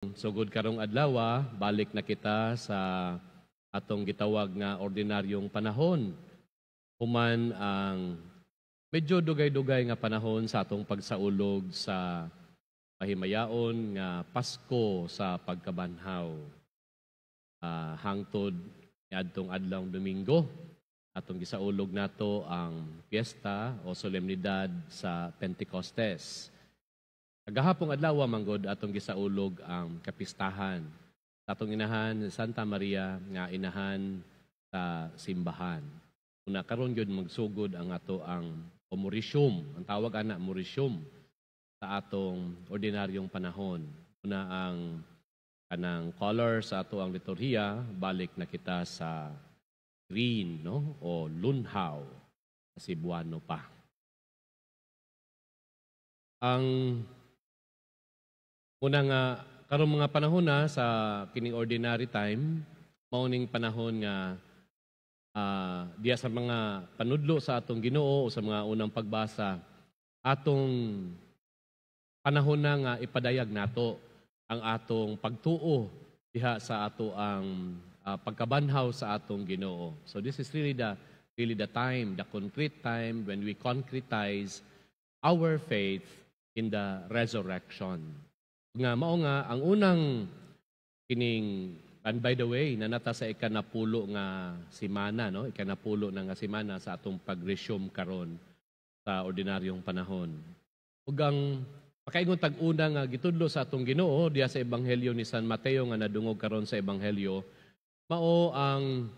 Sugod karong adlaw, balik na kita sa atong gitawag nga ordinaryong panahon. Human ang medyo dugay-dugay nga panahon sa atong pagsaulog sa pahimayaon nga Pasko sa pagkabanhaw. Hangtod niadtong adlawng Domingo, atong gisaulog nato ang piyesta o solemnidad sa Pentecostes. Kagahapong adlaw manggod atong gisaulog ang kapistahan sa atong inahan Santa Maria nga inahan sa simbahan. Una karon gyud magsugod ang ato ang Maurisyum, ang tawag ana Maurisyum sa atong ordinaryong panahon. Una ang kanang color sa ato ang liturhiya, balik na kita sa green, no? O lunhaw sa Cebuano pa. Ang una nga, karong mga panahon na sa kining ordinary time, mauning panahon nga diya sa mga panudlo sa atong Ginoo o sa mga unang pagbasa, atong panahon na nga ipadayag nato ang atong pagtuo diha sa ato ang pagkabanhaw sa atong Ginoo. So this is really the time, the concrete time when we concretize our faith in the resurrection. Nga mao nga ang unang kining, and by the way nanata sa ikanapulo nga semana, no, ikanapulo na nga semana sa atong pag-resume karon sa ordinaryong panahon. Ug ang pakaingon tag-una nga gitudlo sa atong Ginoo diya sa ebanghelyo ni San Mateo nga nadungog karon sa ebanghelyo, mao ang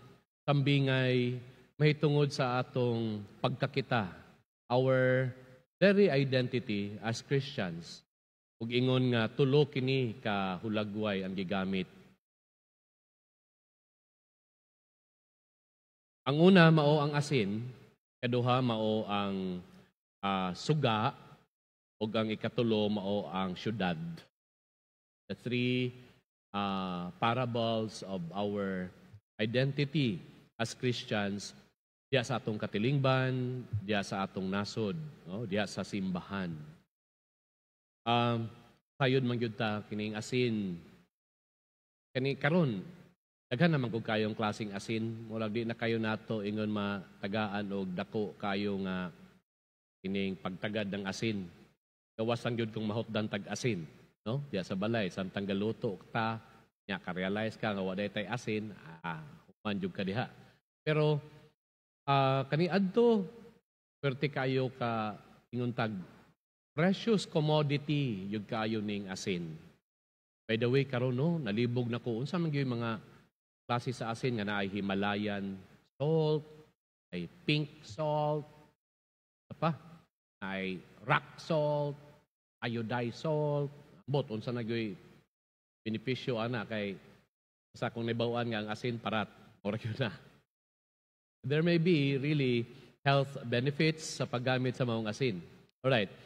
kambingay mahitungod sa atong pagkakita, our very identity as Christians. Ug ingon nga tulo kini ka hulagway ang gigamit. Ang una mao ang asin, kaduha mao ang suga, ug ang ikatulo mao ang syudad. The three parables of our identity as Christians diya sa atong katilingban, diya sa atong nasod, no? Diya sa simbahan. Sayod man gyud ta kining asin. Kani karon daghan naman kog kayong klaseng asin, murag di na kayo nato ingon matagaan og dako kayo nga kining pagtagad ng asin. Gawasan gyud kung mahutdan tag asin, no? Diya sa balay samtang galuto ta, nya ka-realize ka nga wa tay asin, human jud ka diha. Pero kani adto perti kayo ka ingon tag precious commodity yung kaayo ning asin. By the way, karon no, nalibog na ko. Unsa man gyud mga klase sa asin nga naay Himalayan salt, ay pink salt, apa? Ay rock salt, iodized salt. Ambot unsa na gyud benepisyo ana kay sa kung nabawan nga ang asin parat. Ora gyud na. There may be really health benefits sa paggamit sa maong asin. Alright.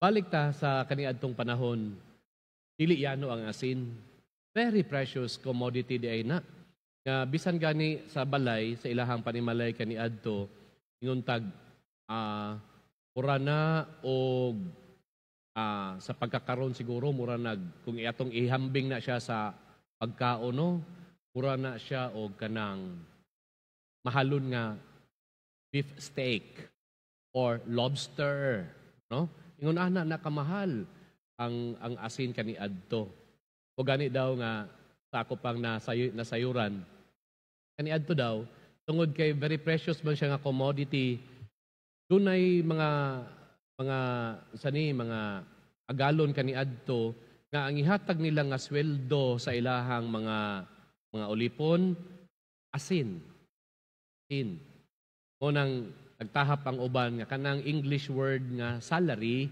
Balik ta sa kaniadtong panahon, dili yano ang asin. Very precious commodity di ay na. Nga bisan gani sa balay, sa ilahang panimalay kaniadto, inguntag mura na o sa pagkakaroon siguro, mura nag, kung iatong ihambing na siya sa pagkaon, no? Mura na siya o kanang mahalon nga beef steak or lobster, no? Ingon ana nakamahal ang asin kaniadto. O gani daw nga sa ako pang nasayuran. Kaniadto daw tungod kay very precious man siya nga commodity. Dunay mga agalon kaniadto nga ang ihatag nila nga sweldo sa ilahang mga ulipon asin. Asin. Unang nagtahap ang uban nga kanang English word nga salary,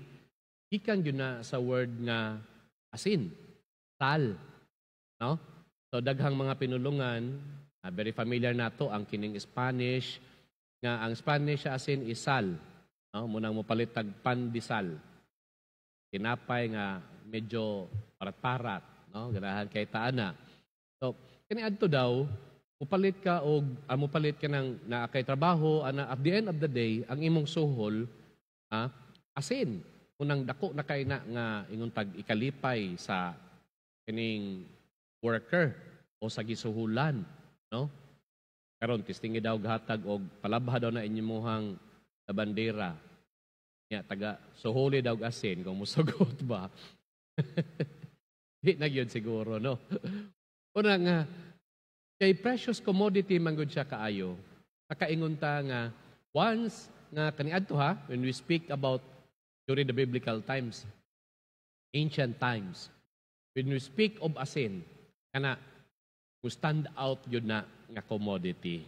gikan gyud na sa word nga asin, sal, no? So daghang mga pinulungan, very familiar nato ang kining Spanish nga ang Spanish sa asin is sal, no? Munang mopalit tag pandesal. Tinapay nga medyo parat-parat, no? Ganahan kay taana. So kaniadto daw mupalit ka og mupalit ka ng naakay trabaho ana at the end of the day ang imong suhol asin unang dako na kay na nga ingon tag ikalipay sa kining worker o sa gisuhulan, no? Karon tistingi daw gahatag og palabha daw na inyomuhang na bandera. Nya taga suhuli daw og asin kung musugot ba. Di na gyud siguro, no? Una nga kay precious commodity man gud siya kaayo. Nakaingon ta nga once nga kaniadto ha, when we speak about during the biblical times, ancient times, when we speak of asin, kana who stand out yun na nga commodity.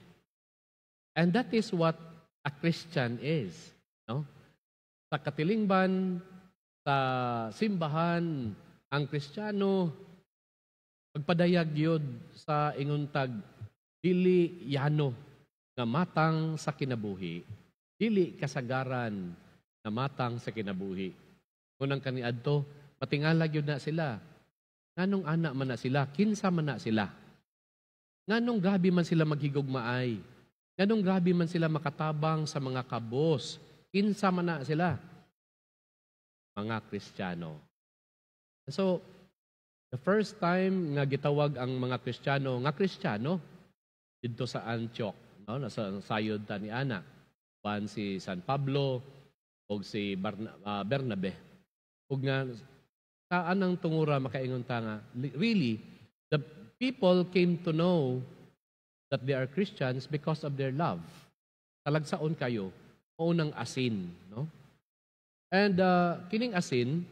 And that is what a Christian is. No? Sa katilingban, sa simbahan, ang Kristiyano, magpadayag yun sa inguntag, dili yano nga matang sa kinabuhi, dili kasagaran na matang sa kinabuhi. Unang kaniadto, matingalag yun na sila. Nganong anak man na sila, kinsa man na sila. Nganong grabe man sila maghigugmaay. Nganong grabe man sila makatabang sa mga kabos. Kinsa man na sila. Mga Kristiyano. So, the first time nga gitawag ang mga Kristiyano, dito sa Antioch, no? Nasa sayod ta ni Ana. Pan si San Pablo, o si Bernabe. Ug nga, saan ang tungura makaingon ta nga, really, the people came to know that they are Christians because of their love. Talagsaon kayo, unang asin. No? And kining asin,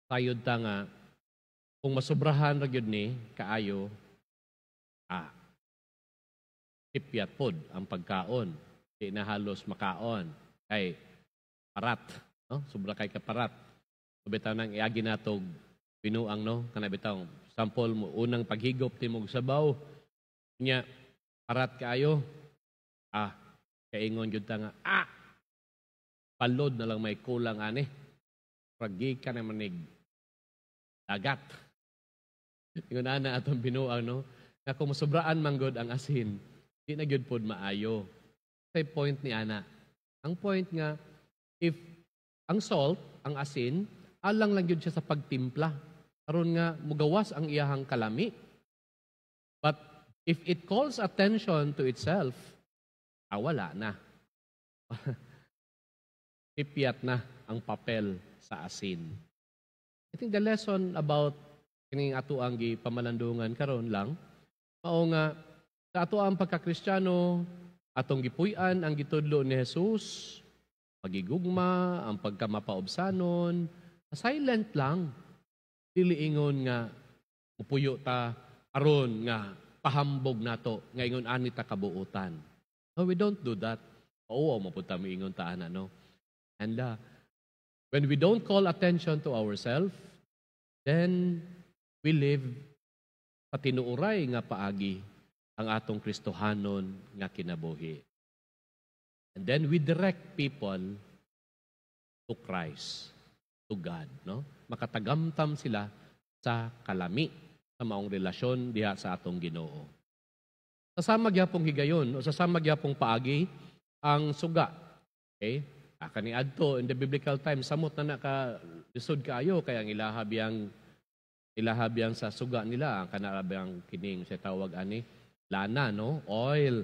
sayod ta nga, kung masubrahan ra gyud ni kaayo, tipyat pod ang pagkaon. Di na halos makaon. Kay parat. No? Sobra kay kaparat. So bitaw nang iagi natog binuang, no? Kana bitaw, sample mo, unang paghigop timog sabaw. Nya, parat kaayo. Kaingon yun ta nga, palod na lang may kulang ani. Pragi ka na manig dagat. Ingon ana atong binuang, no? Nga kung masobraan manggod ang asin, di na gyud pod maayo. Say point ni ana. Ang point nga, if ang salt, ang asin, alang lang yun siya sa pagtimpla. Karon nga, mugawas ang iyahang kalami. But if it calls attention to itself, wala na. Ipiyat na ang papel sa asin. I think the lesson about kining ato ang pamalandungan karon lang, mao nga, sa ato ang pagka-Kristiyano, atong gipuy-an ang gitudlo ni Jesus, pagigugma, ang pagkamapaobsanon, silent lang. Dili ingon nga mupuyo ta aron nga pahambog nato nga ingon ani ta kabuutan. No, we don't do that. Oo, mapunta mo ingon ta ana, no. And when we don't call attention to ourselves, then we live patinuuray nga paagi ang atong Kristohanon nga kinabuhi. And then we direct people to Christ, to God, no? Makatagamtam sila sa kalami sa maong relasyon diha sa atong Ginoo. Sasama gyapong higayon o sasama gyapong paagi ang suga. Okay? Kaniadto in the biblical time samot na ka lisod kaayo kaya ang ilahabyang sa suga nila ang kanabang kining sa tawag ani lana, no? Oil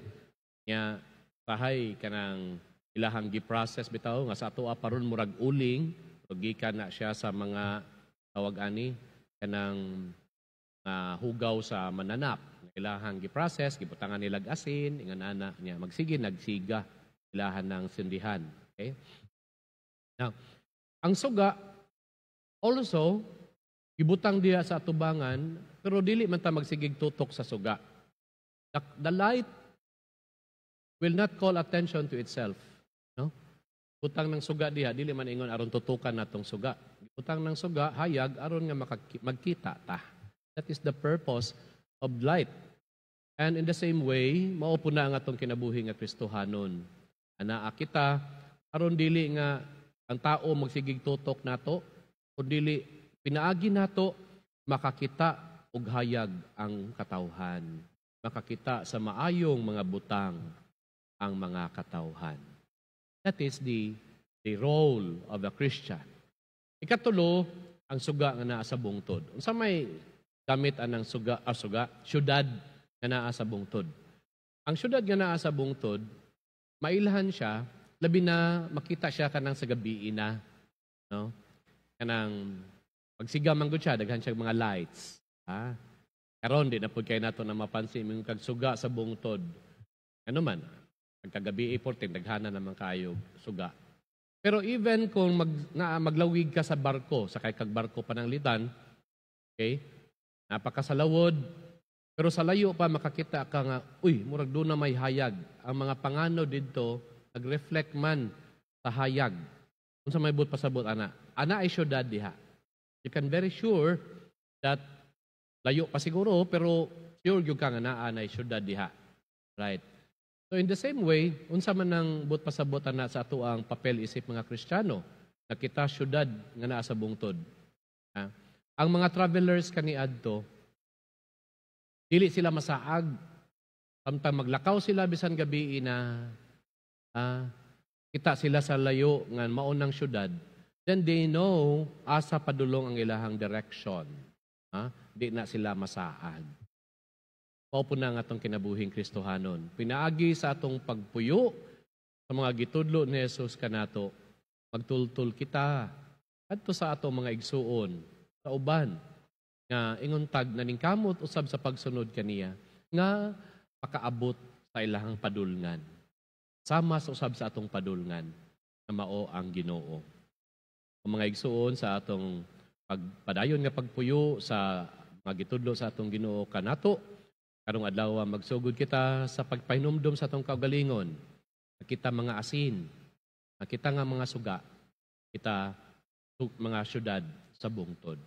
nya sahay kanang ilahang gi-process bitaw nga sa ato paron murag uling gikan na siya sa mga tawag ani kanang hugaw sa mananap ilahang gi-process gibutangan nilag asin ingon ana nya magsige nagsiga ilahan ng sindihan. Okay? Now, ang suga also gibutang diha sa atubangan pero dili man ta magsigig tutok sa suga. The light will not call attention to itself. No? Butang ng suga diha, dili man ingon aron tutukan natong suga. Butang ng suga, hayag, aron nga magkita ta. That is the purpose of light. And in the same way, maupo na ang atong kinabuhi nga Kristohanon. Anaa kita, aron dili nga ang tao magsigig tutok nato, o dili pinaagi nato, makakita og hayag ang katawhan. Makakita sa maayong mga butang ang mga katawhan. That is the role of a Christian. Ikatulo, ang suga nga naa sa bungtod. Unsa may gamit anang syudad nga naa sa bungtod. Ang syudad nga naa sa bungtod, mailahan siya, labi na makita siya kanang sa gabi na, no? Kanang pagsiga man gud siya, daghan siya mga lights. Karon di na pud kay nato na mapansin yung kagsuga sa bungtod. Ano man, pagkagabi 14 daghana naman kayo suga. Pero even kung maglawig ka sa barko, sakay kag barko pananglitan, okay? Napakasalawod, pero sa layo pa makakita ka nga, murag doon na may hayag. Ang mga pangano dito, nag-reflect man sa hayag. Kung sa may but pasabot, ana ay syudad diha. You can very sure that layo pa siguro, pero sure yung ka nga naa ay syudad diha. Right? So in the same way, unsa man ang but pasabot ana sa ato ang papel isip mga Kristiyano, nakita syudad nga naa sa bungtod. Ang mga travelers kaniadto, dili sila masaag. Samtang maglakaw sila bisan gabi na kita sila sa layo nga maunang syudad, then they know asa padulong ang ilahang direction. Di na sila masaag. Paupo na ang atong kinabuhing Kristohanon. Pinaagi sa atong pagpuyo sa mga gitudlo ni Jesus kanato, magtultul kita adto sa atong mga igsuon, sa uban, nga ingon tag naningkamot usab sa pagsunod kaniya, nga makaabot sa ilahang padulngan. Sama sa usab sa atong padulngan na mao ang Ginoo. Ang mga igsuon sa atong pagpadayon nga pagpuyo sa mga gitudlo sa atong Ginoo kanato, karong adlaw magsugod kita sa pagpahinumdom sa atong kaugalingon. Kita mga asin, kita nga mga suga, kita mga syudad sa bungtod.